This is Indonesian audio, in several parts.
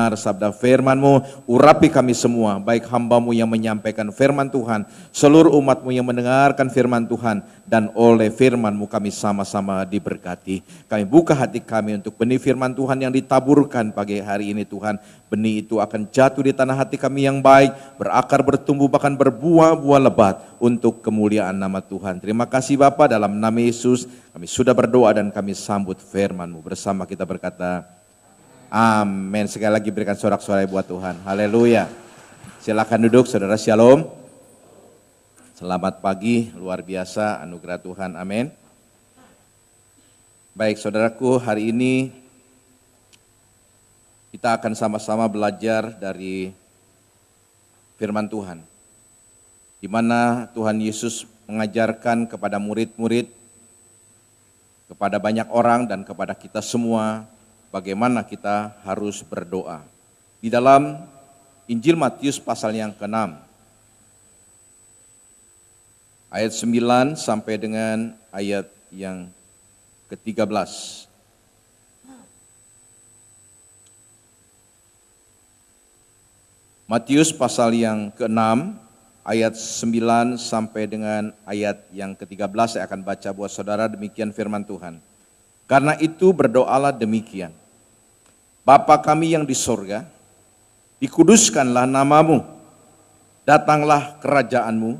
mendengar sabda firman-Mu. Urapi kami semua, baik hamba-Mu yang menyampaikan firman Tuhan, seluruh umat-Mu yang mendengarkan firman Tuhan, dan oleh firman-Mu kami sama-sama diberkati. Kami buka hati kami untuk benih firman Tuhan yang ditaburkan pagi hari ini Tuhan. Benih itu akan jatuh di tanah hati kami yang baik, berakar, bertumbuh, bahkan berbuah-buah lebat untuk kemuliaan nama Tuhan. Terima kasih Bapa, dalam nama Yesus kami sudah berdoa dan kami sambut firman-Mu. Bersama kita berkata, amin. Sekali lagi berikan sorak-sorai buat Tuhan. Haleluya. Silakan duduk saudara, shalom. Selamat pagi, luar biasa anugerah Tuhan, amin. Baik saudaraku, hari ini kita akan sama-sama belajar dari firman Tuhan. Di mana Tuhan Yesus mengajarkan kepada murid-murid, kepada banyak orang dan kepada kita semua, bagaimana kita harus berdoa. Di dalam Injil Matius pasal yang ke-6, ayat 9 sampai dengan ayat yang ke-13. Matius pasal yang ke-6, ayat 9 sampai dengan ayat yang ke-13, saya akan baca buat saudara, demikian firman Tuhan. Karena itu berdoalah demikian. Bapa kami yang di sorga, dikuduskanlah namamu, datanglah kerajaanmu,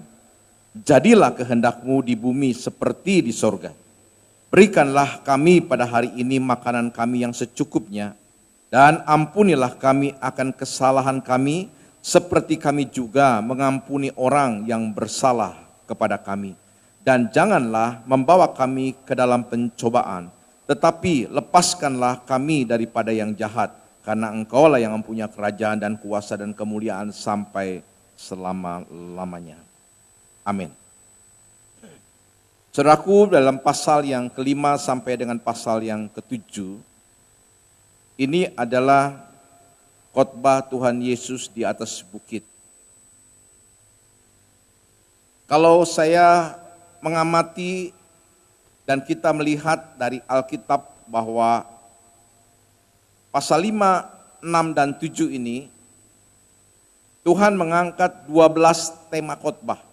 jadilah kehendak-Mu di bumi seperti di sorga. Berikanlah kami pada hari ini makanan kami yang secukupnya, dan ampunilah kami akan kesalahan kami, seperti kami juga mengampuni orang yang bersalah kepada kami. Dan janganlah membawa kami ke dalam pencobaan, tetapi lepaskanlah kami daripada yang jahat, karena Engkaulah yang mempunyai kerajaan dan kuasa dan kemuliaan sampai selama-lamanya. Amin. Saudaraku, dalam pasal yang ke-5 sampai dengan pasal yang ke-7, ini adalah khotbah Tuhan Yesus di atas bukit. Kalau saya mengamati dan kita melihat dari Alkitab bahwa pasal 5, 6, dan 7 ini, Tuhan mengangkat 12 tema khotbah.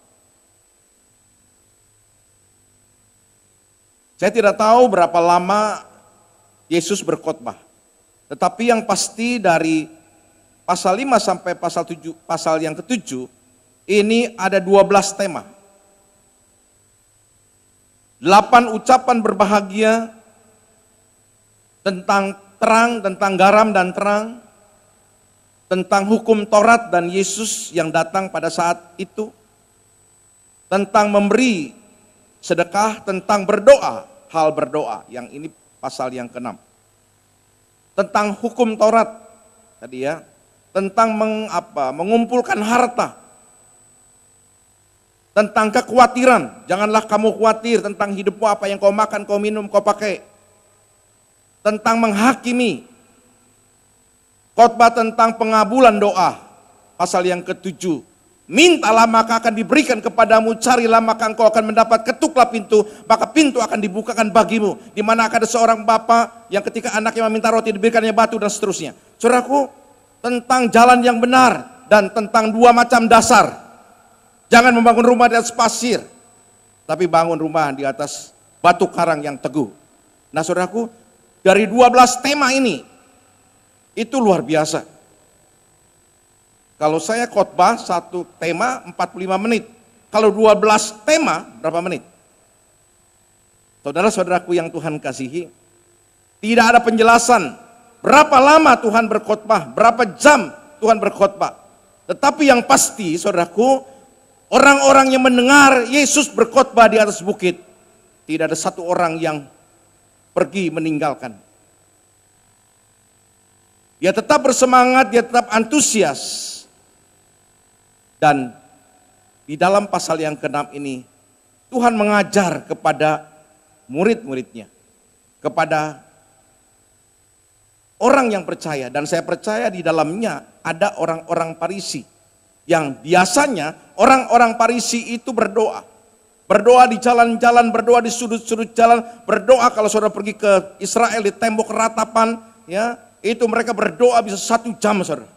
Saya tidak tahu berapa lama Yesus berkhotbah. Tetapi yang pasti dari pasal 5 sampai pasal yang ke-7, ini ada 12 tema. 8 ucapan berbahagia tentang terang, tentang garam dan terang, tentang hukum Taurat dan Yesus yang datang pada saat itu, tentang memberi sedekah, tentang berdoa, hal berdoa, yang ini pasal yang ke-6. Tentang hukum Taurat tadi ya, tentang mengumpulkan harta, tentang kekhawatiran, janganlah kamu khawatir tentang hidupmu, apa yang kau makan, kau minum, kau pakai. Tentang menghakimi, khotbah tentang pengabulan doa, pasal yang ke-7. Mintalah maka akan diberikan kepadamu, carilah maka engkau akan mendapat, ketuklah pintu maka pintu akan dibukakan bagimu. Di mana akan ada seorang bapa yang ketika anaknya meminta roti diberikannya batu dan seterusnya. Saudaraku, tentang jalan yang benar dan tentang 2 macam dasar. Jangan membangun rumah di atas pasir, tapi bangun rumah di atas batu karang yang teguh. Nah saudaraku, dari 12 tema ini, itu luar biasa. Kalau saya khotbah satu tema 45 menit. Kalau 12 tema berapa menit? Saudara-saudaraku yang Tuhan kasihi, tidak ada penjelasan berapa lama Tuhan berkhotbah, berapa jam Tuhan berkhotbah. Tetapi yang pasti saudaraku, orang-orang yang mendengar Yesus berkhotbah di atas bukit, tidak ada satu orang yang pergi meninggalkan. Dia tetap bersemangat, dia tetap antusias. Dan di dalam pasal yang ke-6 ini, Tuhan mengajar kepada murid-muridnya, kepada orang yang percaya, dan saya percaya di dalamnya ada orang-orang Farisi, yang biasanya orang-orang Farisi itu berdoa. Berdoa di jalan-jalan, berdoa di sudut-sudut jalan, berdoa kalau saudara pergi ke Israel di tembok ratapan, ya, Itu mereka berdoa bisa 1 jam, saudara.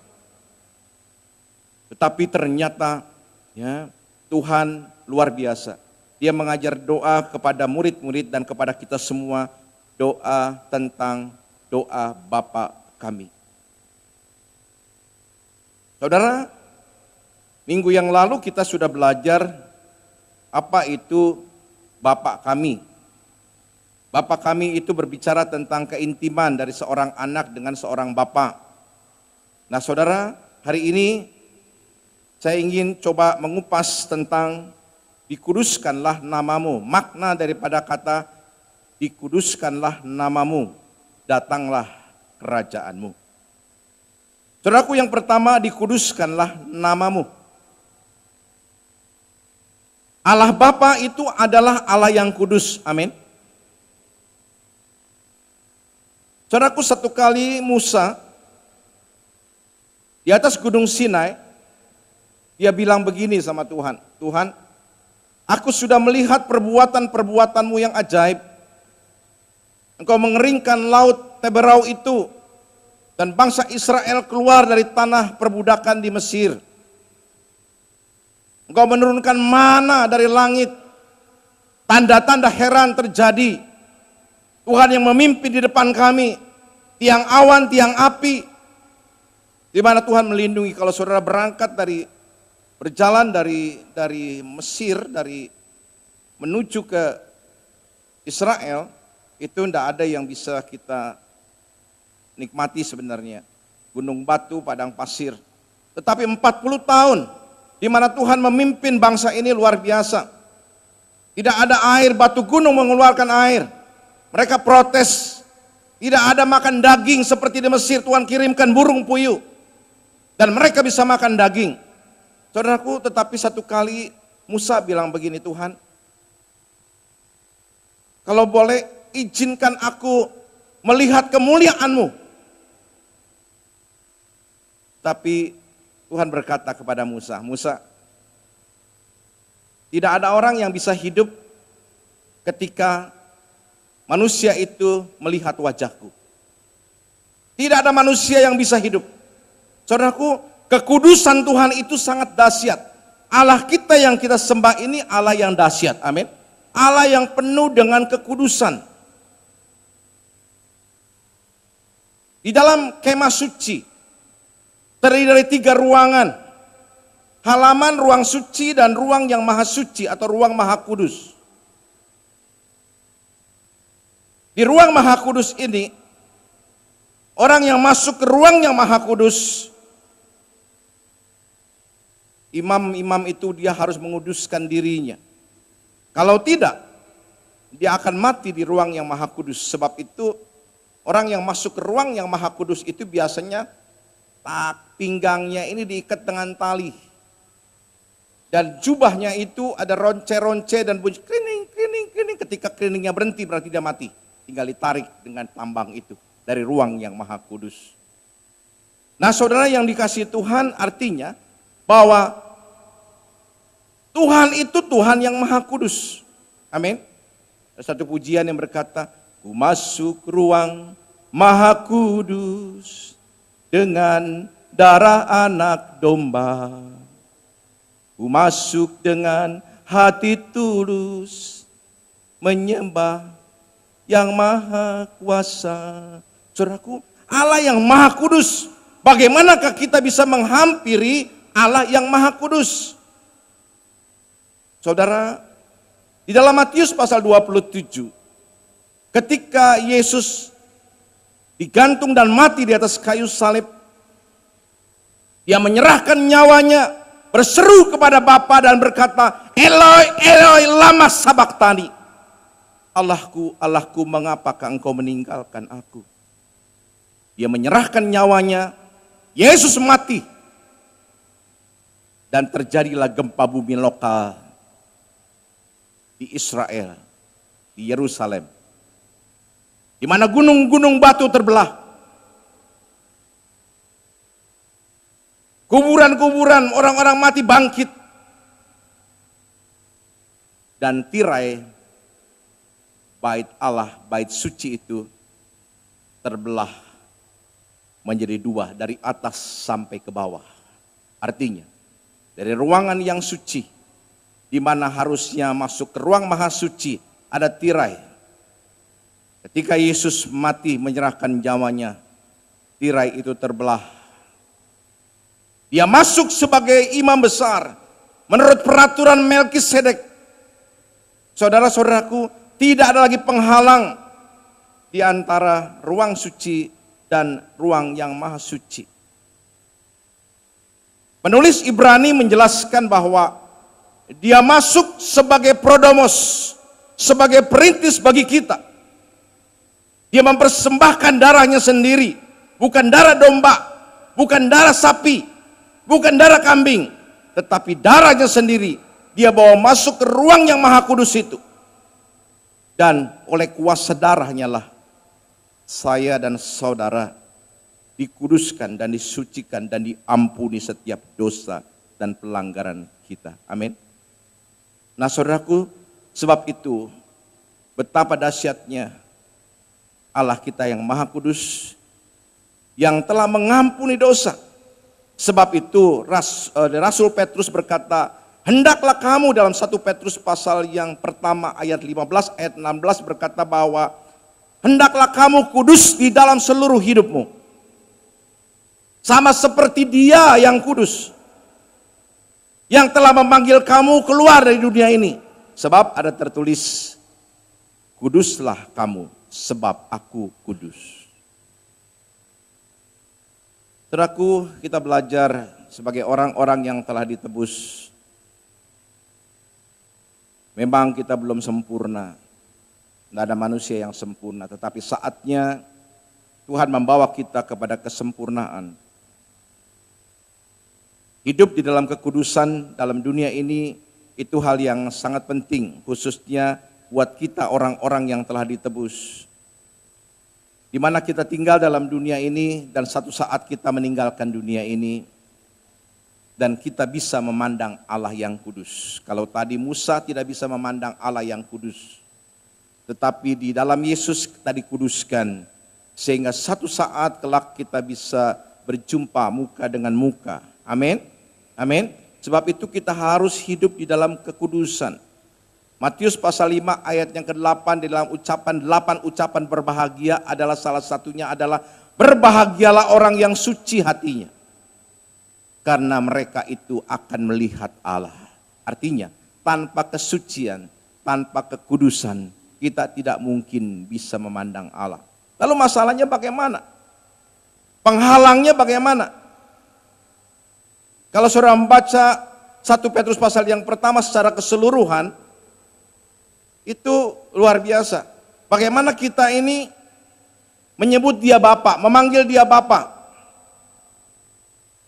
Tetapi ternyata ya, Tuhan luar biasa. Dia mengajar doa kepada murid-murid dan kepada kita semua, doa tentang doa Bapa kami. Saudara, minggu yang lalu kita sudah belajar apa itu Bapa kami. Bapa kami itu berbicara tentang keintiman dari seorang anak dengan seorang bapa. Nah saudara, hari ini saya ingin coba mengupas tentang dikuduskanlah namamu. Makna daripada kata dikuduskanlah namamu, datanglah kerajaanmu. Saudaraku, yang pertama, dikuduskanlah namamu. Allah Bapa itu adalah Allah yang kudus, amin. Saudaraku, satu kali Musa di atas gunung Sinai, dia bilang begini sama Tuhan, Tuhan, aku sudah melihat perbuatan-perbuatanmu yang ajaib. Engkau mengeringkan laut Teberau itu, dan bangsa Israel keluar dari tanah perbudakan di Mesir. Engkau menurunkan mana dari langit, tanda-tanda heran terjadi. Tuhan yang memimpin di depan kami, tiang awan, tiang api, di mana Tuhan melindungi. Kalau saudara berangkat berjalan dari Mesir, menuju ke Israel, itu tidak ada yang bisa kita nikmati sebenarnya. Gunung batu, padang pasir. Tetapi 40 tahun, di mana Tuhan memimpin bangsa ini luar biasa. Tidak ada air, batu gunung mengeluarkan air. Mereka protes, tidak ada makan daging seperti di Mesir. Tuhan kirimkan burung puyuh, dan mereka bisa makan daging. Saudaraku, tetapi satu kali Musa bilang begini, Tuhan, kalau boleh izinkan aku melihat kemuliaan-Mu. Tapi Tuhan berkata kepada Musa, Musa, tidak ada orang yang bisa hidup ketika manusia itu melihat wajahku. Tidak ada manusia yang bisa hidup. Saudaraku, kekudusan Tuhan itu sangat dahsyat. Allah kita yang kita sembah ini Allah yang dahsyat, amin. Allah yang penuh dengan kekudusan. Di dalam kemah suci, terdiri dari 3 ruangan. Halaman, ruang suci, dan ruang yang maha suci atau ruang maha kudus. Di ruang maha kudus ini, orang yang masuk ke ruang yang maha kudus, imam-imam itu dia harus menguduskan dirinya. Kalau tidak, dia akan mati di ruang yang maha kudus. Sebab itu, orang yang masuk ke ruang yang maha kudus itu biasanya pinggangnya ini diikat dengan tali. Dan jubahnya itu ada ronce-ronce dan bunyi krining, krining, krining. Ketika keriningnya berhenti berarti dia mati. Tinggal ditarik dengan tambang itu dari ruang yang maha kudus. Nah saudara yang dikasihi Tuhan, artinya bahwa Tuhan itu Tuhan yang maha kudus. Amin. Ada satu pujian yang berkata, ku masuk ruang maha kudus dengan darah anak domba. Ku masuk dengan hati tulus menyembah yang maha kuasa. Saudaraku, Allah yang maha kudus. Bagaimanakah kita bisa menghampiri Allah yang maha kudus? Saudara, di dalam Matius pasal 27, ketika Yesus digantung dan mati di atas kayu salib, dia menyerahkan nyawanya, berseru kepada Bapa dan berkata, Eloi, Eloi, lama sabaktani. Allahku, Allahku, mengapakah engkau meninggalkan aku? Dia menyerahkan nyawanya, Yesus mati. Dan terjadilah gempa bumi lokal di Israel, di Yerusalem. Di mana gunung-gunung batu terbelah. Kuburan-kuburan orang-orang mati bangkit. Dan tirai bait Allah, bait suci itu terbelah menjadi dua dari atas sampai ke bawah. Artinya, dari ruangan yang suci, di mana harusnya masuk ke ruang maha suci, ada tirai. Ketika Yesus mati menyerahkan nyawanya, tirai itu terbelah. Dia masuk sebagai imam besar menurut peraturan Melkisedek. Saudara-saudaraku, tidak ada lagi penghalang di antara ruang suci dan ruang yang maha suci. Penulis Ibrani menjelaskan bahwa dia masuk sebagai prodomos, sebagai perintis bagi kita. Dia mempersembahkan darahnya sendiri, bukan darah domba, bukan darah sapi, bukan darah kambing, tetapi darahnya sendiri dia bawa masuk ke ruang yang maha kudus itu. Dan oleh kuasa darahnya lah saya dan saudara dikuduskan dan disucikan dan diampuni setiap dosa dan pelanggaran kita. Amin. Nah saudaraku, sebab itu betapa dahsyatnya Allah kita yang maha kudus, yang telah mengampuni dosa. Sebab itu Rasul Petrus berkata, hendaklah kamu, dalam 1 Petrus pasal yang pertama ayat 15, ayat 16 berkata bahwa hendaklah kamu kudus di dalam seluruh hidupmu, sama seperti Dia yang kudus, yang telah memanggil kamu keluar dari dunia ini. Sebab ada tertulis, kuduslah kamu sebab aku kudus. Saudaraku, kita belajar sebagai orang-orang yang telah ditebus. Memang kita belum sempurna, tidak ada manusia yang sempurna, tetapi saatnya Tuhan membawa kita kepada kesempurnaan. Hidup di dalam kekudusan dalam dunia ini, itu hal yang sangat penting, khususnya buat kita orang-orang yang telah ditebus. Di mana kita tinggal dalam dunia ini dan satu saat kita meninggalkan dunia ini, dan kita bisa memandang Allah yang kudus. Kalau tadi Musa tidak bisa memandang Allah yang kudus, tetapi di dalam Yesus kita dikuduskan, sehingga satu saat kelak kita bisa berjumpa muka dengan muka. Amin. Amin. Sebab itu kita harus hidup di dalam kekudusan. Matius pasal 5 ayat yang ke-8, di dalam ucapan 8 ucapan berbahagia adalah salah satunya adalah berbahagialah orang yang suci hatinya, karena mereka itu akan melihat Allah. Artinya tanpa kesucian, tanpa kekudusan, kita tidak mungkin bisa memandang Allah. Lalu masalahnya bagaimana? Penghalangnya bagaimana? Kalau saudara membaca 1 Petrus pasal yang pertama secara keseluruhan, itu luar biasa. Bagaimana kita ini menyebut Dia Bapa, memanggil Dia Bapa.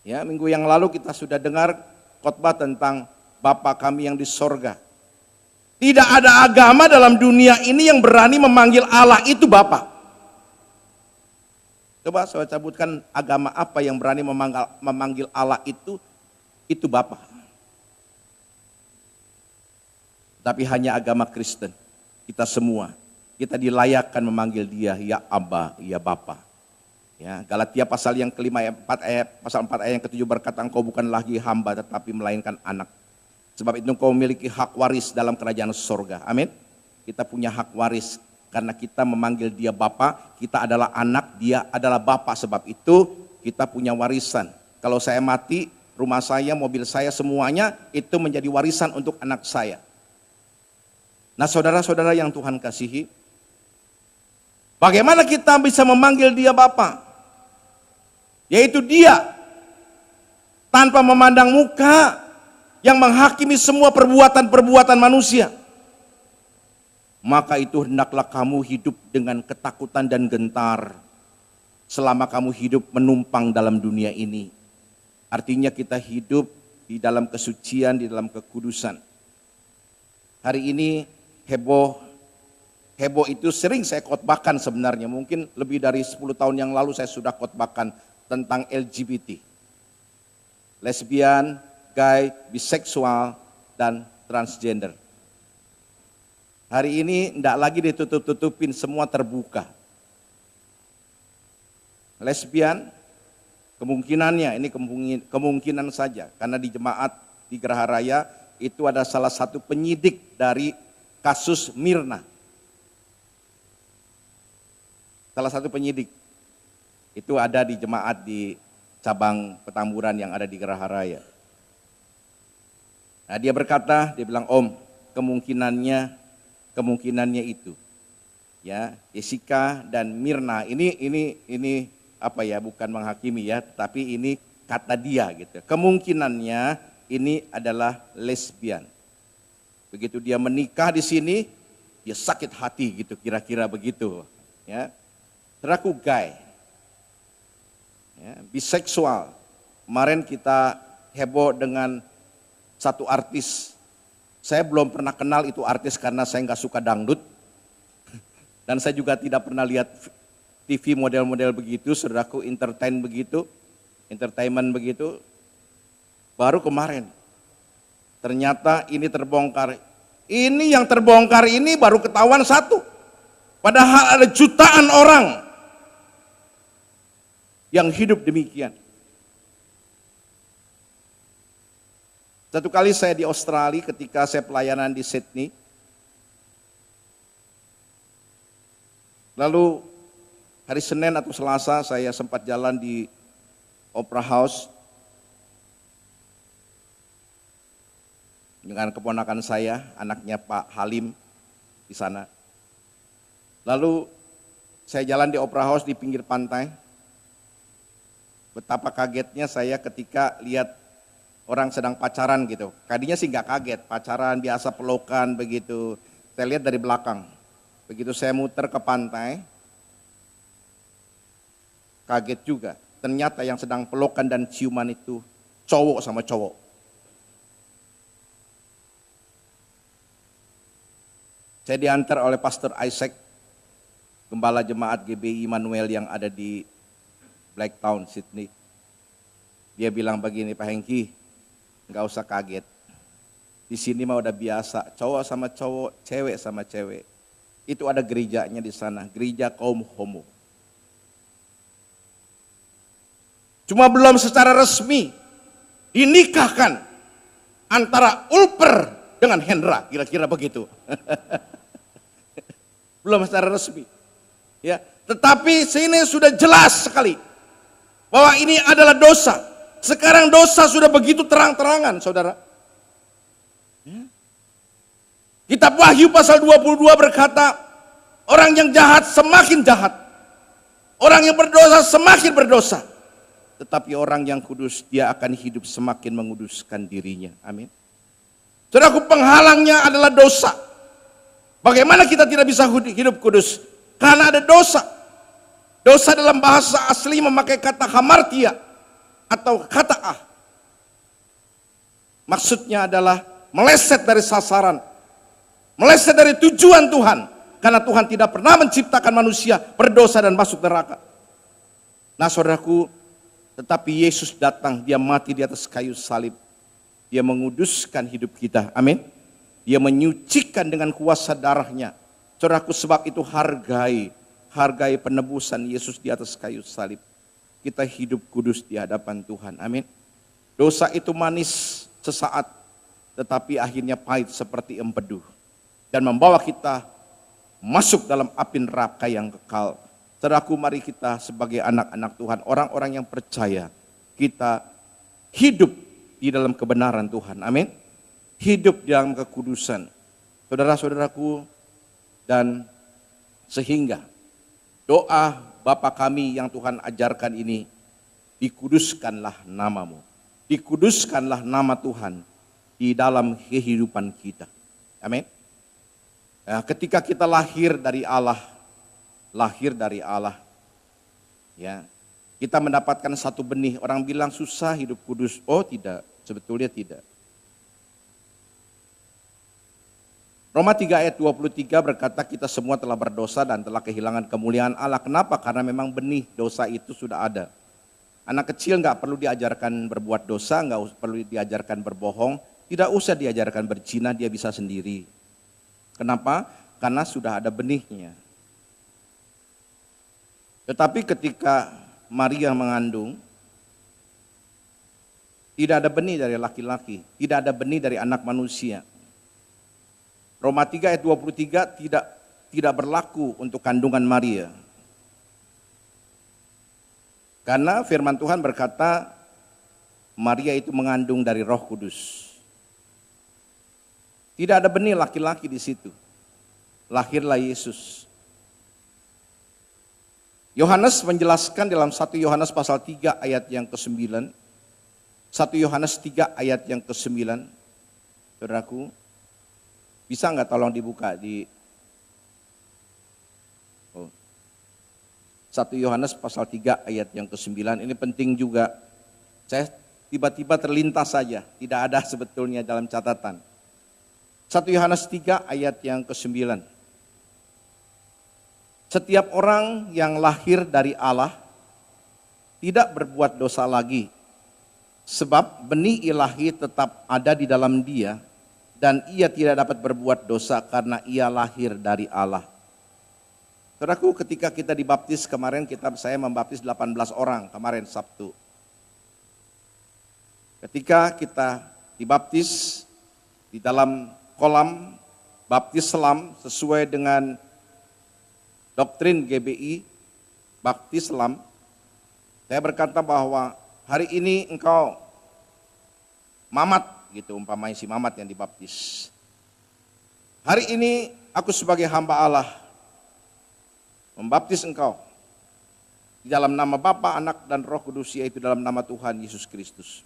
Ya, minggu yang lalu kita sudah dengar khotbah tentang Bapa kami yang di sorga. Tidak ada agama dalam dunia ini yang berani memanggil Allah itu Bapa. Coba saya cabutkan agama apa yang berani memanggil Allah itu Bapa. Tapi hanya agama Kristen, kita semua, kita dilayakkan memanggil Dia ya Abba, ya Bapa. Ya, Galatia pasal yang kelima pasal 4 ayat yang ke-7 berkata, engkau bukan lagi hamba tetapi melainkan anak. Sebab itu engkau memiliki hak waris dalam kerajaan sorga. Amin. Kita punya hak waris karena kita memanggil Dia Bapa, kita adalah anak, Dia adalah Bapa. Sebab itu kita punya warisan. Kalau saya mati, rumah saya, mobil saya, semuanya itu menjadi warisan untuk anak saya. Nah saudara-saudara yang Tuhan kasihi, bagaimana kita bisa memanggil Dia Bapa? Yaitu Dia tanpa memandang muka yang menghakimi semua perbuatan-perbuatan manusia. Maka itu hendaklah kamu hidup dengan ketakutan dan gentar selama kamu hidup menumpang dalam dunia ini. Artinya kita hidup di dalam kesucian, di dalam kekudusan. Hari ini heboh itu sering saya khotbahkan sebenarnya. Mungkin lebih dari 10 tahun yang lalu saya sudah khotbahkan tentang LGBT. Lesbian, gay, biseksual, dan transgender. Hari ini tidak lagi ditutup-tutupin, semua terbuka. Lesbian, Kemungkinannya, ini kemungkinan saja, karena di jemaat di Geraha Raya itu ada salah satu penyidik dari kasus Mirna. Salah satu penyidik itu ada di jemaat di cabang Petamburan yang ada di Geraha Raya. Nah, dia berkata, dia bilang, Om, kemungkinannya itu, ya, Jessica dan Mirna ini apa ya, bukan menghakimi ya, tapi ini kata dia gitu. Kemungkinannya ini adalah lesbian. Begitu dia menikah di sini, dia sakit hati gitu, kira-kira begitu, ya. Saudaraku, gay, ya, biseksual. Kemarin kita heboh dengan satu artis. Saya belum pernah kenal itu artis karena saya nggak suka dangdut. Dan saya juga tidak pernah lihat TV model-model begitu, saudaraku, entertainment begitu. Baru kemarin, ternyata ini terbongkar. Ini yang terbongkar ini baru ketahuan satu. Padahal ada jutaan orang yang hidup demikian. Satu kali saya di Australia ketika saya pelayanan di Sydney. Lalu hari Senin atau Selasa saya sempat jalan di Opera House dengan keponakan saya, anaknya Pak Halim di sana. Lalu saya jalan di Opera House di pinggir pantai. Betapa kagetnya saya ketika lihat orang sedang pacaran gitu. Tadinya sih nggak kaget, pacaran biasa, pelukan begitu. Saya lihat dari belakang. Begitu saya muter ke pantai, kaget juga. Ternyata yang sedang pelukan dan ciuman itu cowok sama cowok. Saya diantar oleh Pastor Isaac, gembala jemaat GBI Immanuel yang ada di Blacktown, Sydney. Dia bilang begini, Pak Hengki, nggak usah kaget. Di sini mah udah biasa, cowok sama cowok, cewek sama cewek. Itu ada gerejanya di sana, gereja kaum homo. Cuma belum secara resmi dinikahkan antara Ulper dengan Hendra, kira-kira begitu. Belum secara resmi. Ya, tetapi sini sudah jelas sekali bahwa ini adalah dosa. Sekarang dosa sudah begitu terang-terangan, saudara. Kitab Wahyu pasal 22 berkata, orang yang jahat semakin jahat. Orang yang berdosa semakin berdosa. Tetapi orang yang kudus, dia akan hidup semakin menguduskan dirinya. Amin. Saudaraku, penghalangnya adalah dosa. Bagaimana kita tidak bisa hidup kudus? Karena ada dosa. Dosa dalam bahasa asli memakai kata hamartia atau kata ah. Maksudnya adalah meleset dari sasaran, meleset dari tujuan Tuhan. Karena Tuhan tidak pernah menciptakan manusia berdosa dan masuk neraka. Nah, saudaraku, tetapi Yesus datang, dia mati di atas kayu salib. Dia menguduskan hidup kita, amin. Dia menyucikan dengan kuasa darahnya. Saudaraku, sebab itu hargai penebusan Yesus di atas kayu salib. Kita hidup kudus di hadapan Tuhan, amin. Dosa itu manis sesaat, tetapi akhirnya pahit seperti empedu. Dan membawa kita masuk dalam api neraka yang kekal. Saudaraku, mari kita sebagai anak-anak Tuhan, orang-orang yang percaya, kita hidup di dalam kebenaran Tuhan, amin. Hidup di dalam kekudusan, saudara-saudaraku, dan sehingga doa Bapa kami yang Tuhan ajarkan ini, dikuduskanlah namamu, dikuduskanlah nama Tuhan di dalam kehidupan kita, amin. Nah, ketika kita lahir dari Allah, ya, kita mendapatkan satu benih. Orang bilang susah hidup kudus. Oh tidak, sebetulnya tidak. Roma 3 ayat 23 berkata kita semua telah berdosa dan telah kehilangan kemuliaan Allah. Kenapa? Karena memang benih dosa itu sudah ada. Anak kecil nggak perlu diajarkan berbuat dosa, nggak perlu diajarkan berbohong, tidak usah diajarkan berzina, dia bisa sendiri. Kenapa? Karena sudah ada benihnya. Tetapi ketika Maria mengandung, Tidak ada benih dari laki-laki, tidak ada benih dari anak manusia. Roma 3 ayat 23 tidak berlaku untuk kandungan Maria. Karena firman Tuhan berkata, Maria itu mengandung dari Roh Kudus. Tidak ada benih laki-laki di situ. Lahirlah Yesus. Yohanes menjelaskan dalam 1 Yohanes pasal 3 ayat yang ke-9. 1 Yohanes 3 ayat yang ke-9. Saudaraku, bisa enggak tolong dibuka di 1 Yohanes pasal 3 ayat yang ke-9. Ini penting juga. Saya tiba-tiba terlintas saja, tidak ada sebetulnya dalam catatan. 1 Yohanes 3 ayat yang ke-9. Setiap orang yang lahir dari Allah tidak berbuat dosa lagi, sebab benih ilahi tetap ada di dalam dia, dan ia tidak dapat berbuat dosa karena ia lahir dari Allah. Saudaraku, ketika kita dibaptis kemarin, saya membaptis 18 orang kemarin Sabtu. Ketika kita dibaptis di dalam kolam baptis selam sesuai dengan doktrin GBI, baptis selam, saya berkata bahwa hari ini engkau Mamat, gitu umpamanya si Mamat yang dibaptis. Hari ini aku sebagai hamba Allah membaptis engkau di dalam nama Bapa, Anak, dan Roh Kudus, yaitu dalam nama Tuhan Yesus Kristus.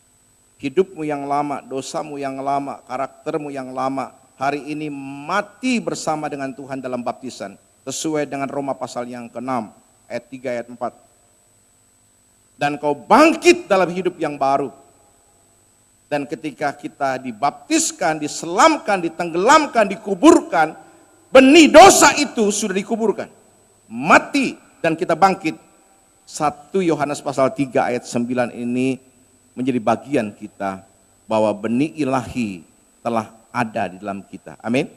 Hidupmu yang lama, dosamu yang lama, karaktermu yang lama, hari ini mati bersama dengan Tuhan dalam baptisan, sesuai dengan Roma pasal yang ke-6, ayat 3, ayat 4. Dan kau bangkit dalam hidup yang baru. Dan ketika kita dibaptiskan, diselamkan, ditenggelamkan, dikuburkan, benih dosa itu sudah dikuburkan. Mati dan kita bangkit. 1 Yohanes pasal 3 ayat 9 ini menjadi bagian kita bahwa benih ilahi telah ada di dalam kita. Amin.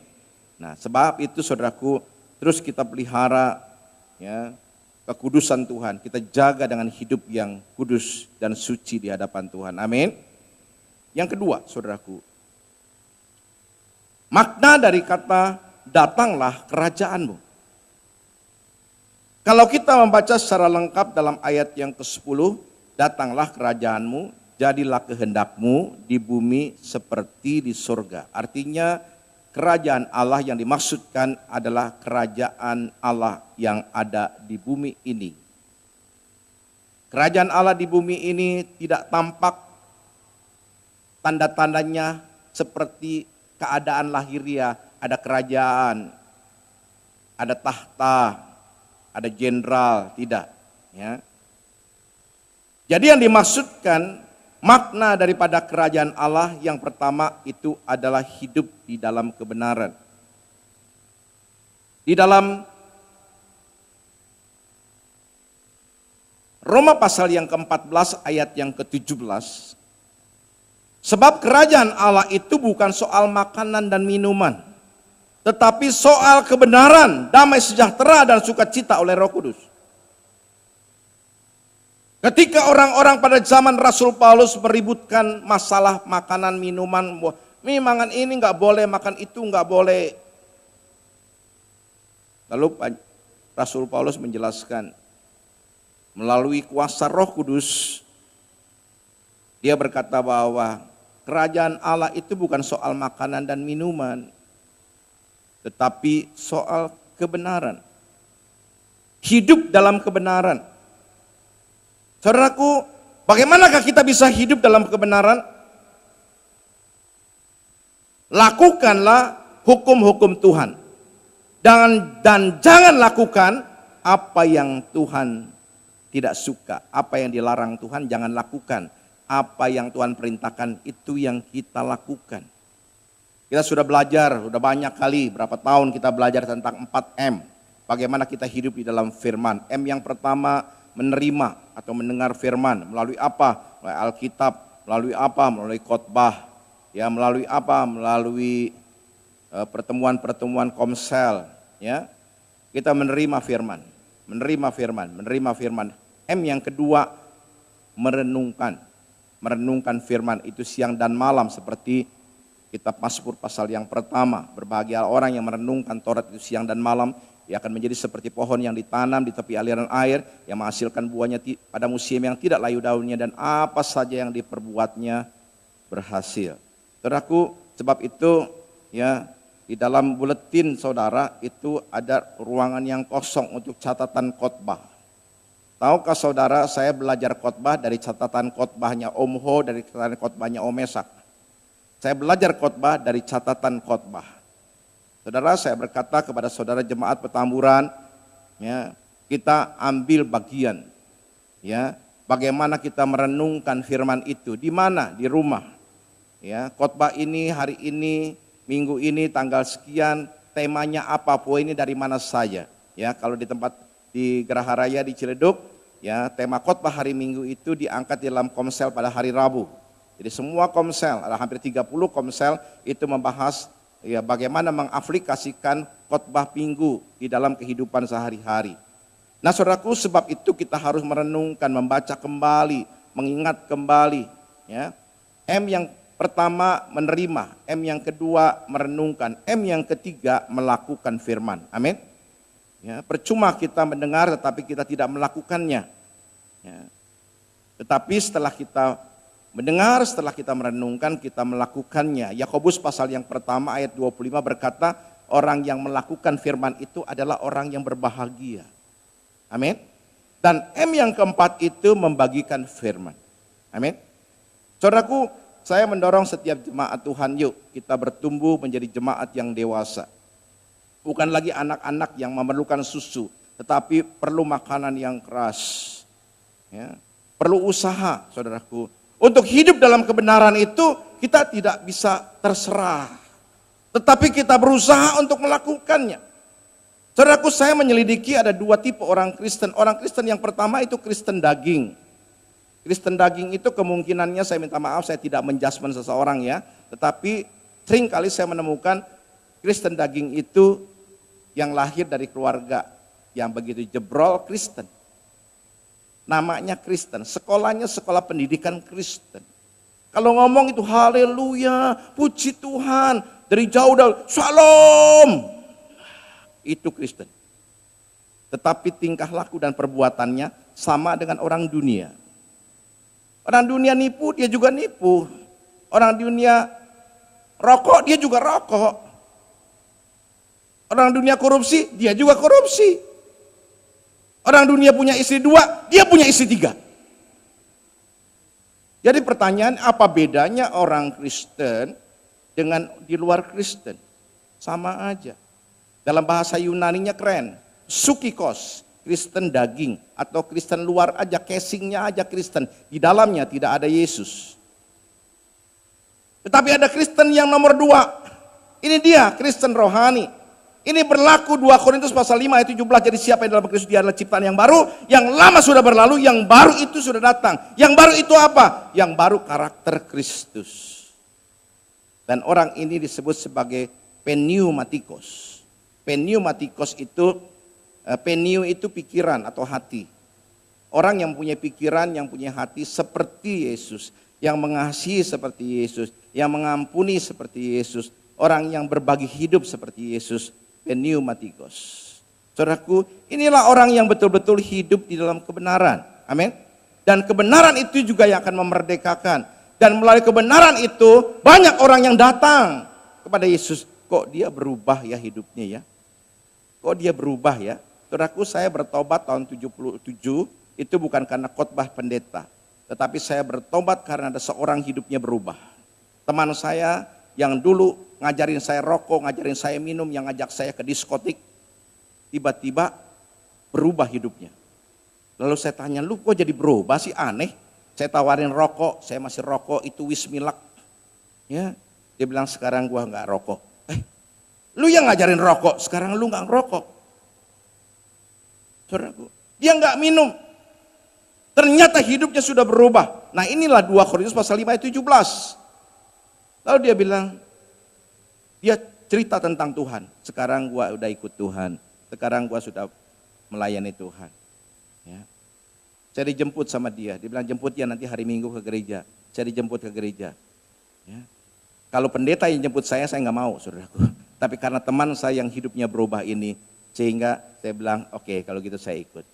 Nah, sebab itu saudaraku, terus kita pelihara ya kekudusan Tuhan. Kita jaga dengan hidup yang kudus dan suci di hadapan Tuhan. Amin. Yang kedua, saudaraku, makna dari kata datanglah kerajaanmu. Kalau kita membaca secara lengkap dalam ayat yang ke-10, datanglah kerajaanmu, jadilah kehendakmu di bumi seperti di surga. Artinya kerajaan Allah yang dimaksudkan adalah kerajaan Allah yang ada di bumi ini. Kerajaan Allah di bumi ini tidak tampak tanda-tandanya seperti keadaan lahiriah. Ada kerajaan, ada tahta, ada jenderal, tidak. Ya. Jadi yang dimaksudkan makna daripada kerajaan Allah yang pertama itu adalah hidup di dalam kebenaran. Di dalam Roma pasal yang ke-14 ayat yang ke-17, sebab kerajaan Allah itu bukan soal makanan dan minuman, tetapi soal kebenaran, damai sejahtera dan sukacita oleh Roh Kudus. Ketika orang-orang pada zaman Rasul Paulus meributkan masalah makanan, minuman, makan ini nggak boleh, makan itu nggak boleh. Lalu Rasul Paulus menjelaskan, melalui kuasa Roh Kudus, dia berkata bahwa kerajaan Allah itu bukan soal makanan dan minuman, tetapi soal kebenaran. Hidup dalam kebenaran. Saudaraku, bagaimanakah kita bisa hidup dalam kebenaran? Lakukanlah hukum-hukum Tuhan. Dan jangan lakukan apa yang Tuhan tidak suka. Apa yang dilarang Tuhan jangan lakukan. Apa yang Tuhan perintahkan itu yang kita lakukan. Kita sudah belajar, sudah banyak kali, berapa tahun kita belajar tentang 4M. Bagaimana kita hidup di dalam firman. M yang pertama, menerima atau mendengar firman. Melalui apa? Melalui Alkitab. Melalui apa? Melalui khotbah. Ya, melalui apa? Melalui pertemuan-pertemuan komsel. Ya, kita menerima firman. Menerima firman. Menerima firman. M yang kedua, merenungkan. merenungkan firman itu siang dan malam seperti kitab Mazmur pasal yang pertama. Berbahagia orang yang merenungkan Taurat itu siang dan malam. Ia akan menjadi seperti pohon yang ditanam di tepi aliran air, yang menghasilkan buahnya pada musim yang tidak layu daunnya, dan apa saja yang diperbuatnya berhasil. Saudaraku, sebab itu ya di dalam buletin saudara itu ada ruangan yang kosong untuk catatan khotbah. Tahukah saudara, saya belajar khotbah dari catatan khotbahnya Om Ho, dari catatan khotbahnya Om Mesak. Saya belajar khotbah dari catatan khotbah. Saudara, saya berkata kepada saudara jemaat Petamburan, ya, kita ambil bagian, ya, bagaimana kita merenungkan firman itu, di mana, di rumah, ya, khotbah ini hari ini, minggu ini, tanggal sekian, temanya apa, poinnya dari mana saja, ya, kalau di tempat di Geraha Raya di Ciledug, ya, tema khotbah hari Minggu itu diangkat di dalam komsel pada hari Rabu. Jadi semua komsel, ada hampir 30 komsel itu membahas ya bagaimana mengaplikasikan khotbah Minggu di dalam kehidupan sehari-hari. Nah, saudaraku, sebab itu kita harus merenungkan, membaca kembali, mengingat kembali, ya. M yang pertama menerima, M yang kedua merenungkan, M yang ketiga melakukan firman. Amin. Ya, percuma kita mendengar tetapi kita tidak melakukannya. Ya. Tetapi setelah kita mendengar, setelah kita merenungkan, kita melakukannya. Yakobus pasal yang pertama ayat 25 berkata, orang yang melakukan firman itu adalah orang yang berbahagia. Amin. Dan M yang keempat itu membagikan firman. Amin. Saudaraku, saya mendorong setiap jemaat Tuhan, yuk kita bertumbuh menjadi jemaat yang dewasa. Bukan lagi anak-anak yang memerlukan susu, tetapi perlu makanan yang keras. Ya. Perlu usaha, saudaraku. Untuk hidup dalam kebenaran itu kita tidak bisa terserah. Tetapi kita berusaha untuk melakukannya. Saudaraku, saya menyelidiki ada dua tipe orang Kristen. Orang Kristen yang pertama itu Kristen daging. Kristen daging itu kemungkinannya, saya minta maaf saya tidak menjudgment seseorang ya. Tetapi sering kali saya menemukan Kristen daging itu yang lahir dari keluarga yang begitu jebrol Kristen. Namanya Kristen, sekolahnya sekolah pendidikan Kristen. Kalau ngomong itu haleluya, puji Tuhan, dari jauh shalom. Itu Kristen. Tetapi tingkah laku dan perbuatannya sama dengan orang dunia. Orang dunia nipu, dia juga nipu. Orang dunia rokok, dia juga rokok. Orang dunia korupsi, dia juga korupsi. Orang dunia punya istri 2, dia punya istri 3. Jadi pertanyaan, apa bedanya orang Kristen dengan di luar Kristen? Sama aja. Dalam bahasa Yunaninya keren, sukikos, Kristen daging, atau Kristen luar aja, casingnya aja Kristen. Di dalamnya tidak ada Yesus. Tetapi ada Kristen yang nomor 2. Ini dia, Kristen rohani. Ini berlaku 2 Korintus pasal 5 ayat 17. Jadi siapa yang dalam Kristus dia adalah ciptaan yang baru. Yang lama sudah berlalu, yang baru itu sudah datang. Yang baru itu apa? Yang baru karakter Kristus. Dan orang ini disebut sebagai pneumatikos. Pneumatikos itu, pneu itu pikiran atau hati. Orang yang punya pikiran, yang punya hati seperti Yesus. Yang mengasihi seperti Yesus. Yang mengampuni seperti Yesus. Orang yang berbagi hidup seperti Yesus. Pneumatikos. Saudaraku, inilah orang yang betul-betul hidup di dalam kebenaran. Amin. Dan kebenaran itu juga yang akan memerdekakan. Dan melalui kebenaran itu banyak orang yang datang kepada Yesus. Kok dia berubah ya hidupnya ya? Kok dia berubah ya? Saudaraku, saya bertobat tahun 77 itu bukan karena khotbah pendeta. Tetapi saya bertobat karena ada seorang hidupnya berubah. Teman saya yang dulu ngajarin saya rokok, ngajarin saya minum, yang ngajak saya ke diskotik, tiba-tiba berubah hidupnya. Lalu saya tanya, lu kok jadi berubah sih, aneh. Saya tawarin rokok, saya masih rokok, itu Wismilak. Ya, dia bilang sekarang gua nggak rokok. Lu yang ngajarin rokok, sekarang lu nggak ngerokok. Saudaraku, dia nggak minum. Ternyata hidupnya sudah berubah. Nah inilah 2 Korintus pasal 5 ayat 17. Lalu dia bilang, dia cerita tentang Tuhan. Sekarang gua udah ikut Tuhan. Sekarang gua sudah melayani Tuhan. Ya. Saya dijemput sama dia. Dia bilang jemput ya nanti hari Minggu ke gereja. saya dijemput ke gereja. Ya. Kalau pendeta yang jemput saya nggak mau, saudaraku. Tapi karena teman saya yang hidupnya berubah ini, sehingga saya bilang, oke, kalau gitu saya ikut.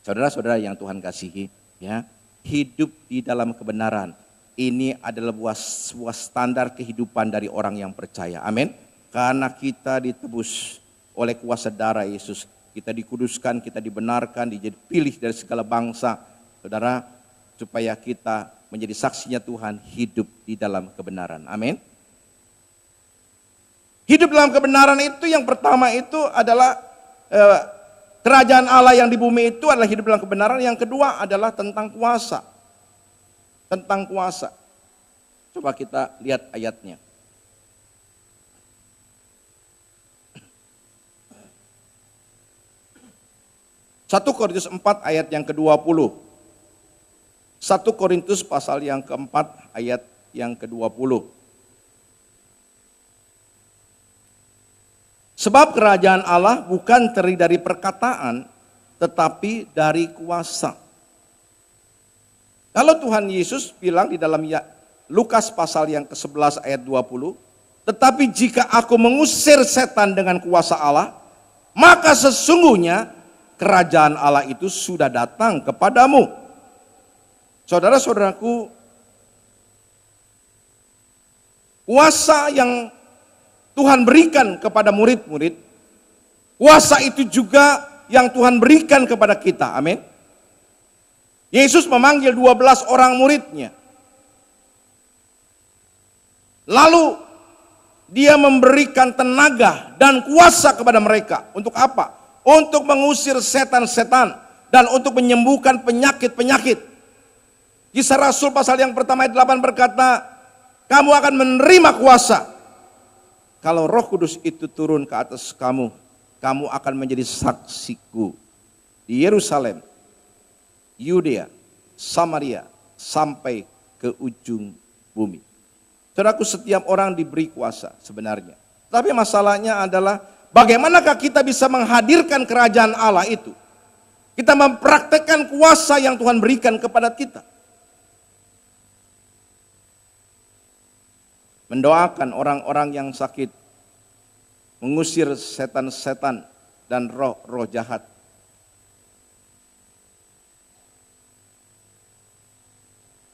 Saudara-saudara yang Tuhan kasihi, ya, hidup di dalam kebenaran. Ini adalah sebuah standar kehidupan dari orang yang percaya. Amin. Karena kita ditebus oleh kuasa darah Yesus. Kita dikuduskan, kita dibenarkan, dipilih dari segala bangsa. Saudara, supaya kita menjadi saksinya Tuhan hidup di dalam kebenaran. Amin. Hidup dalam kebenaran itu yang pertama itu adalah kerajaan Allah yang di bumi itu adalah hidup dalam kebenaran. Yang kedua adalah tentang kuasa. Tentang kuasa. Coba kita lihat ayatnya. 1 Korintus 4 ayat yang ke-20. 1 Korintus pasal yang keempat ayat yang ke-20. Sebab kerajaan Allah bukan terdiri dari perkataan, tetapi dari kuasa. Kalau Tuhan Yesus bilang di dalam Lukas pasal yang ke-11 ayat 20, tetapi jika aku mengusir setan dengan kuasa Allah, maka sesungguhnya kerajaan Allah itu sudah datang kepadamu. Saudara-saudaraku, kuasa yang Tuhan berikan kepada murid-murid, kuasa itu juga yang Tuhan berikan kepada kita. Amin. Yesus memanggil 12 orang muridnya. Lalu dia memberikan tenaga dan kuasa kepada mereka. Untuk apa? Untuk mengusir setan-setan dan untuk menyembuhkan penyakit-penyakit. Kisah Rasul pasal yang pertama ayat 8 berkata, kamu akan menerima kuasa. Kalau Roh Kudus itu turun ke atas kamu, kamu akan menjadi saksiku di Yerusalem, Yudea, Samaria, sampai ke ujung bumi. Saudaraku, setiap orang diberi kuasa sebenarnya. Tapi masalahnya adalah bagaimanakah kita bisa menghadirkan kerajaan Allah itu? Kita mempraktekkan kuasa yang Tuhan berikan kepada kita. Mendoakan orang-orang yang sakit, mengusir setan-setan dan roh-roh jahat.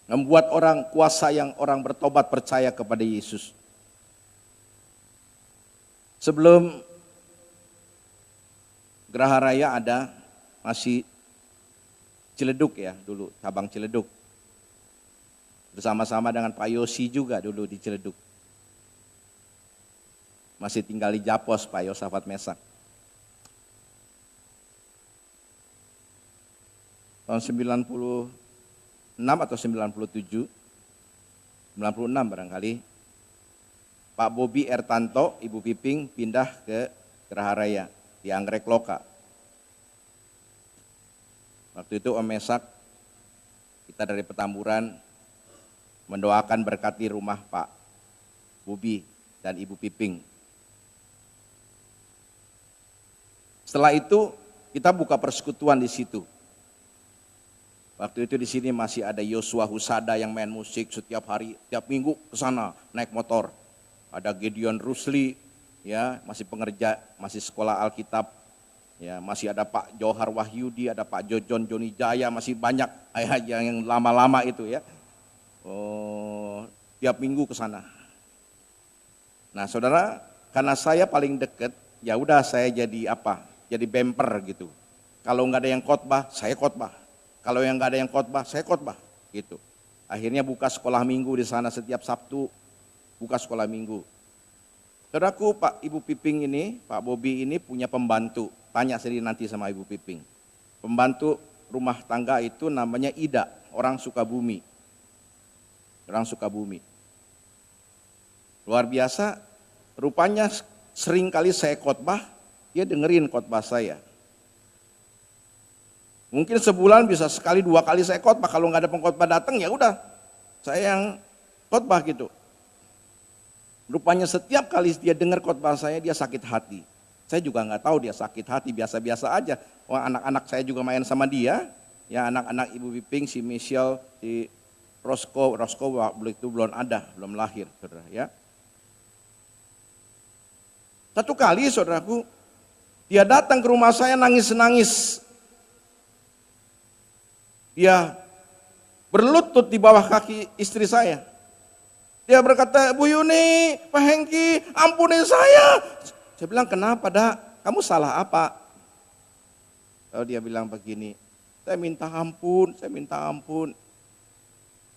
Membuat orang kuasa yang orang bertobat percaya kepada Yesus. Sebelum Geraha Raya ada masih Ciledug ya dulu, cabang Ciledug. Bersama-sama dengan Pak Yosi juga dulu di Ciledug. Masih tinggal di Japos Pak Yosafat Mesak. Tahun 96 atau 97, 96 barangkali, Pak Bobi Ertanto, Ibu Piping pindah ke Geraha Raya di Anggrek Loka. Waktu itu Om Mesak, kita dari Petamburan, mendoakan berkati rumah Pak Bobi dan Ibu Piping. Setelah itu kita buka persekutuan di situ. Waktu itu di sini masih ada Yosua Husada yang main musik setiap hari, setiap minggu ke sana naik motor. Ada Gideon Rusli, ya masih pengerja, masih sekolah Alkitab. Ya masih ada Pak Johar Wahyudi, ada Pak Jojon Joni Jaya, masih banyak yang lama-lama itu ya. Oh, tiap minggu ke sana. Nah, saudara, karena saya paling dekat, ya udah saya jadi apa? Jadi bemper gitu. Kalau nggak ada yang khotbah, saya khotbah. Kalau yang nggak ada yang khotbah, saya khotbah gitu. Akhirnya buka sekolah minggu di sana setiap Sabtu, buka sekolah minggu. Saudaraku, Pak Ibu Piping ini, Pak Bobi ini punya pembantu. Tanya sendiri nanti sama Ibu Piping. Pembantu rumah tangga itu namanya Ida, orang Sukabumi. Orang Sukabumi. Luar biasa, rupanya sering kali saya khotbah, dia dengerin khotbah saya. Mungkin sebulan bisa sekali 2 kali saya khotbah, kalau nggak ada pengkhotbah datang ya udah, saya yang khotbah gitu. Rupanya setiap kali dia dengar khotbah saya, dia sakit hati. Saya juga nggak tahu dia sakit hati, biasa-biasa aja. Wah, anak-anak saya juga main sama dia, ya anak-anak Ibu Piping, si Michelle, si Roscoe itu belum ada, belum lahir, saudara ya. Satu kali saudaraku, dia datang ke rumah saya nangis-nangis. Dia berlutut di bawah kaki istri saya. Dia berkata, Bu Yuni, Pak Hengki, ampuni saya. Saya bilang, kenapa dak? Kamu salah apa? Lalu dia bilang begini, saya minta ampun.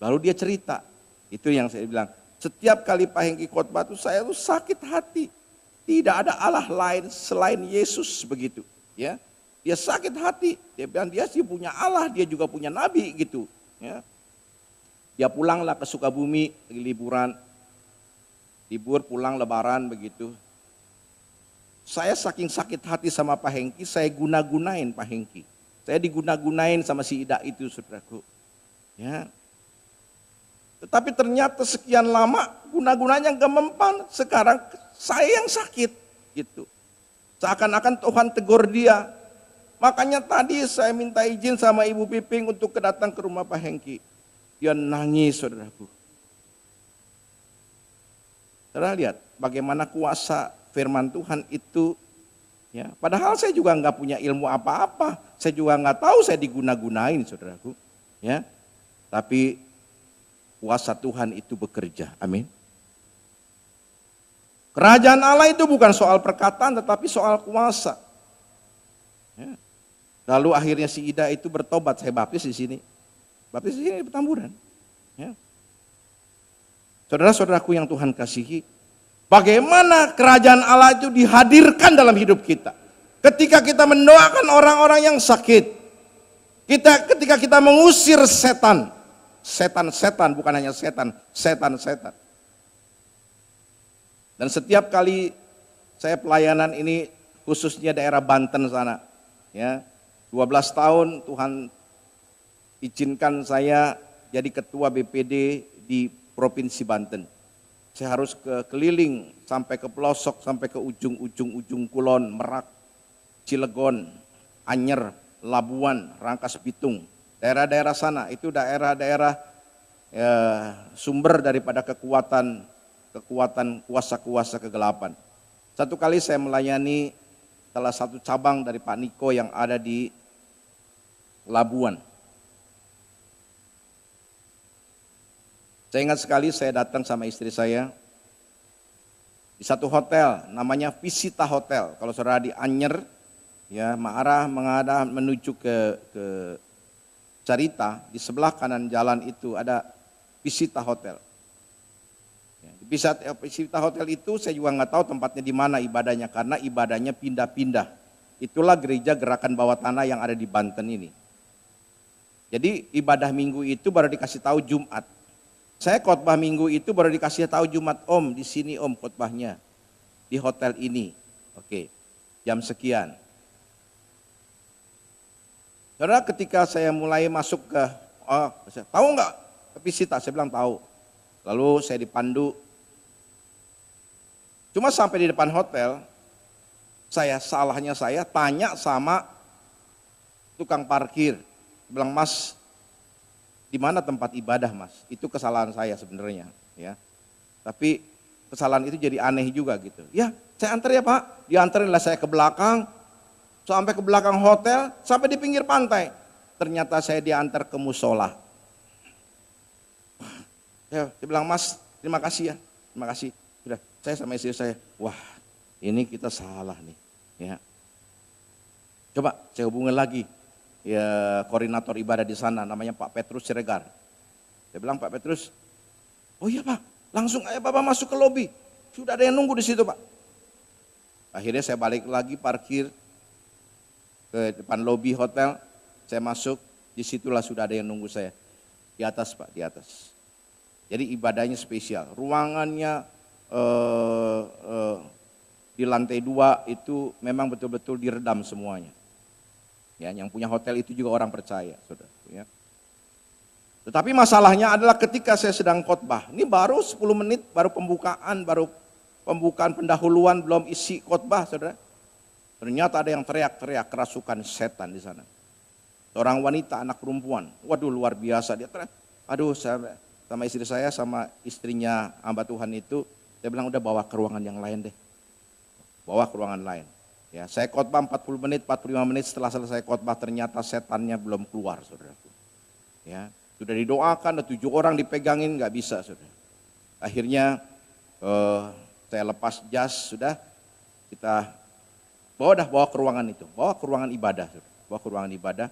Lalu dia cerita, itu yang saya bilang, setiap kali Pak Hengki khotbah itu saya tuh sakit hati. Tidak ada Allah lain selain Yesus begitu. Ya, dia sakit hati. Dia bilang dia sih punya Allah, dia juga punya Nabi gitu. Ya, dia pulanglah ke Sukabumi liburan, libur pulang Lebaran begitu. Saya saking sakit hati sama Pak Hengki, saya guna-gunain Pak Hengki. Saya diguna-gunain sama si Ida itu, saudaraku. Ya. Tetapi ternyata sekian lama guna-gunanya gak mempan. Sekarang saya yang sakit gitu. Seakan-akan Tuhan tegur dia. Makanya tadi saya minta izin sama Ibu Piping untuk datang ke rumah Pak Hengki. Dia nangis, saudaraku. Saudara lihat bagaimana kuasa firman Tuhan itu. Ya, padahal saya juga nggak punya ilmu apa-apa. Saya juga nggak tahu saya diguna-gunain, saudaraku. Ya, tapi kuasa Tuhan itu bekerja. Amin. Kerajaan Allah itu bukan soal perkataan, tetapi soal kuasa. Ya. Lalu akhirnya si Ida itu bertobat. Saya baptis di sini. Baptis di sini di Petamburan. Ya. Saudara-saudaraku yang Tuhan kasihi, bagaimana kerajaan Allah itu dihadirkan dalam hidup kita. Ketika kita mendoakan orang-orang yang sakit. Ketika kita mengusir setan. Setan-setan, bukan hanya setan. Setan-setan. Dan setiap kali saya pelayanan ini, khususnya daerah Banten sana. Ya, 12 tahun Tuhan izinkan saya jadi ketua BPD di Provinsi Banten. Saya harus keliling sampai ke pelosok, sampai ke ujung Kulon, Merak, Cilegon, Anyer, Labuan, Rangkas Bitung. Daerah-daerah sana itu daerah-daerah sumber daripada kekuatan kuasa-kuasa kegelapan. Satu kali saya melayani salah satu cabang dari Pak Niko yang ada di Labuan. Saya ingat sekali saya datang sama istri saya di satu hotel namanya Visita Hotel. Kalau saudara di Anyer, ya mengarah menuju ke Carita, di sebelah kanan jalan itu ada Visita Hotel. Ya, di Visita Hotel itu saya juga nggak tahu tempatnya di mana ibadahnya, karena ibadahnya pindah-pindah. Itulah gereja Gerakan Bawah Tanah yang ada di Banten ini. Jadi ibadah minggu itu baru dikasih tahu Jumat. Saya khotbah minggu itu baru dikasih tahu Jumat, Om, di sini Om khotbahnya. Di hotel ini. Oke, jam sekian. Saudara, ketika saya mulai masuk ke, tahu nggak ke Visita? Saya bilang tahu. Lalu saya dipandu. Cuma sampai di depan hotel, saya tanya sama tukang parkir. Saya bilang, Mas, di mana tempat ibadah, Mas? Itu kesalahan saya sebenarnya, ya. Tapi kesalahan itu jadi aneh juga gitu. Ya, saya antar ya Pak. Diantarinlah saya ke belakang, sampai ke belakang hotel, sampai di pinggir pantai. Ternyata saya diantar ke musola. Ya, dia bilang, Mas, terima kasih ya, terima kasih. Sudah, saya sama istri saya, wah, ini kita salah nih, ya. Coba saya hubungi lagi. Ya, koordinator ibadah di sana namanya Pak Petrus Siregar. Saya bilang, Pak Petrus, oh iya Pak, langsung aja Bapak masuk ke lobi. Sudah ada yang nunggu di situ Pak. Akhirnya saya balik lagi parkir ke depan lobi hotel. Saya masuk, disitulah sudah ada yang nunggu saya. Di atas Pak, di atas. Jadi ibadahnya spesial. Ruangannya di lantai 2 itu memang betul-betul diredam semuanya. Ya, yang punya hotel itu juga orang percaya, saudara. Ya. Tetapi masalahnya adalah ketika saya sedang khotbah, ini baru 10 menit, baru pembukaan pendahuluan, belum isi khotbah, saudara. Ternyata ada yang teriak-teriak, kerasukan setan di sana. Seorang wanita, anak perempuan, waduh luar biasa, dia teriak, Aduh, sama istri saya, sama istrinya hamba Tuhan itu, saya bilang udah bawa ke ruangan yang lain deh. Bawa ke ruangan lain. Ya, saya khotbah 40 menit, 45 menit setelah selesai khotbah ternyata setannya belum keluar, saudaraku. Ya, sudah didoakan, ada 7 orang dipegangin, nggak bisa, saudara. Akhirnya saya lepas jas, sudah kita bawa ke ruangan itu, bawa ke ruangan ibadah, saudara. Bawa ke ruangan ibadah.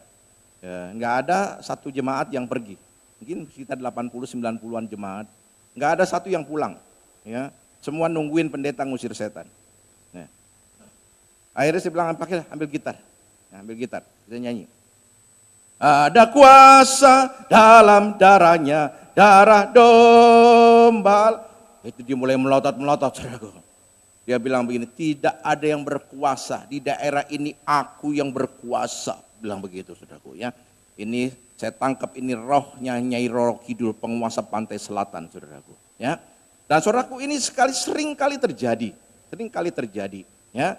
Nggak ada satu jemaat yang pergi, mungkin sekitar 80-90an jemaat, nggak ada satu yang pulang. Ya, semua nungguin pendeta ngusir setan. Nah, akhirnya saya bilang, pakai ambil gitar, ambil gitar, kita nyanyi. Ada kuasa dalam darahnya, darah domba. Itu dia mulai melotot-melotot, saudaraku. Dia bilang begini, tidak ada yang berkuasa di daerah ini, aku yang berkuasa. Bilang begitu, saudaraku ya. Ini saya tangkap, ini rohnya Nyai Roro Kidul, penguasa pantai selatan, saudaraku ya. Dan saudaraku, ini sering kali terjadi, ya.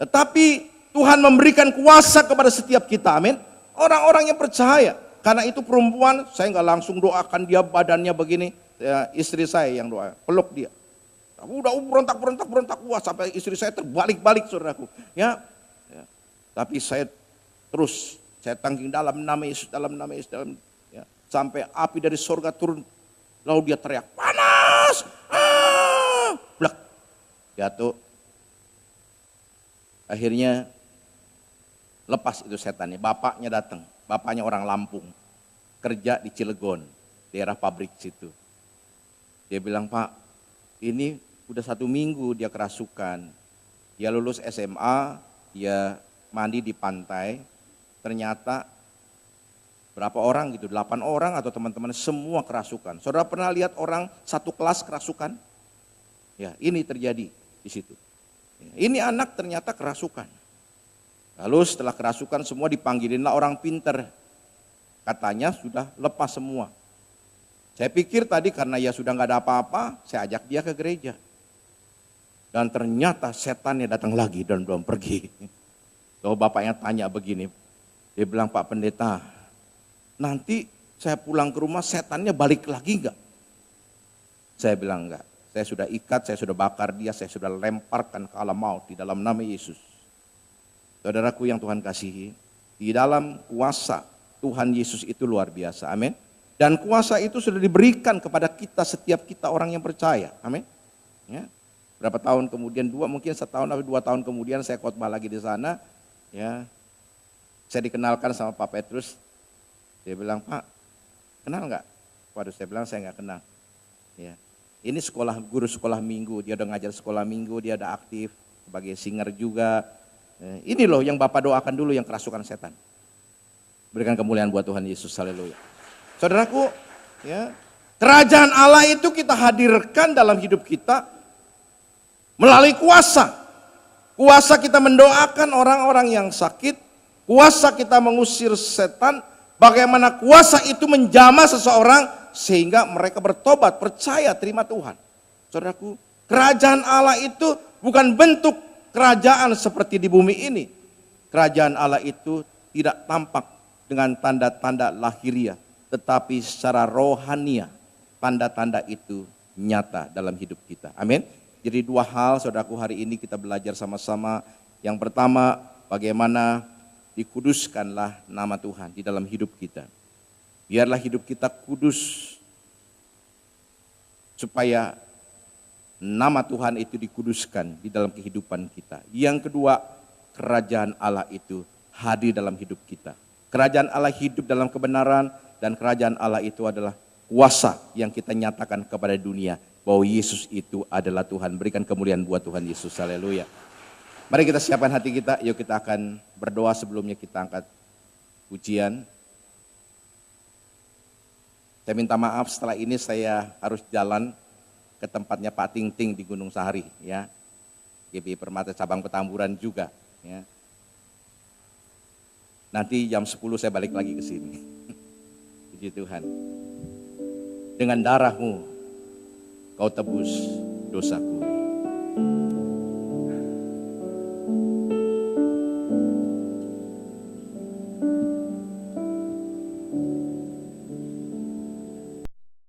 Tetapi Tuhan memberikan kuasa kepada setiap kita, amin. Orang-orang yang percaya. Karena itu perempuan, saya nggak langsung doakan dia badannya begini, ya, istri saya yang doa, peluk dia. Udah berontak kuat sampai istri saya terbalik-balik, saudaraku. Ya. Tapi saya tangking dalam nama Yesus, ya. Sampai api dari surga turun, lalu dia teriak, panas, blak, jatuh. Akhirnya lepas itu setannya, bapaknya datang, bapaknya orang Lampung, kerja di Cilegon, daerah pabrik situ. Dia bilang, Pak, ini udah 1 minggu dia kerasukan, dia lulus SMA, dia mandi di pantai, ternyata berapa orang gitu, 8 orang atau teman-teman semua kerasukan. Saudara pernah lihat orang satu kelas kerasukan? Ya, ini terjadi di situ. Ini anak ternyata kerasukan. Lalu setelah kerasukan semua dipanggilinlah orang pinter. Katanya sudah lepas semua. Saya pikir tadi karena ya sudah nggak ada apa-apa, saya ajak dia ke gereja. Dan ternyata setannya datang lagi dan belum pergi. Lalu bapaknya tanya begini, dia bilang, Pak Pendeta, nanti saya pulang ke rumah setannya balik lagi enggak? Saya bilang enggak, saya sudah ikat, saya sudah bakar dia, saya sudah lemparkan ke alam maut di dalam nama Yesus. Saudaraku yang Tuhan kasihi, di dalam kuasa Tuhan Yesus itu luar biasa, amin. Dan kuasa itu sudah diberikan kepada kita, setiap kita orang yang percaya, amin. Ya. Berapa tahun kemudian, mungkin 1 tahun atau 2 tahun kemudian saya khotbah lagi di sana, ya. Saya dikenalkan sama Pak Petrus, dia bilang, Pak, kenal nggak? Waduh, saya bilang saya nggak kenal. Ya. Ini guru sekolah minggu, dia udah ngajar sekolah minggu, dia udah aktif sebagai singer juga. Ini loh yang Bapak doakan dulu yang kerasukan setan. Berikan kemuliaan buat Tuhan Yesus, haleluya. Saudaraku, ya, kerajaan Allah itu kita hadirkan dalam hidup kita melalui kuasa. Kuasa kita mendoakan orang-orang yang sakit, kuasa kita mengusir setan, bagaimana kuasa itu menjamah seseorang sehingga mereka bertobat, percaya, terima Tuhan. Saudaraku, kerajaan Allah itu bukan bentuk kerajaan seperti di bumi ini. Kerajaan Allah itu tidak tampak dengan tanda-tanda lahiriah, tetapi secara rohania tanda-tanda itu nyata dalam hidup kita. Amin. Jadi 2 hal, saudaraku, hari ini kita belajar sama-sama. Yang pertama, bagaimana dikuduskanlah nama Tuhan di dalam hidup kita. Biarlah hidup kita kudus supaya nama Tuhan itu dikuduskan di dalam kehidupan kita. Yang kedua, kerajaan Allah itu hadir dalam hidup kita. Kerajaan Allah hidup dalam kebenaran, dan kerajaan Allah itu adalah kuasa yang kita nyatakan kepada dunia bahwa Yesus itu adalah Tuhan. Berikan kemuliaan buat Tuhan Yesus, haleluya. Mari kita siapkan hati kita, yuk kita akan berdoa. Sebelumnya kita angkat pujian. Saya minta maaf, setelah ini saya harus jalan ke tempatnya Pak Ting Ting di Gunung Sahari, ya. GBI Permata cabang Petamburan juga, ya. Nanti jam 10 saya balik lagi ke sini. Puji Tuhan. Dengan darahmu kau tebus dosaku.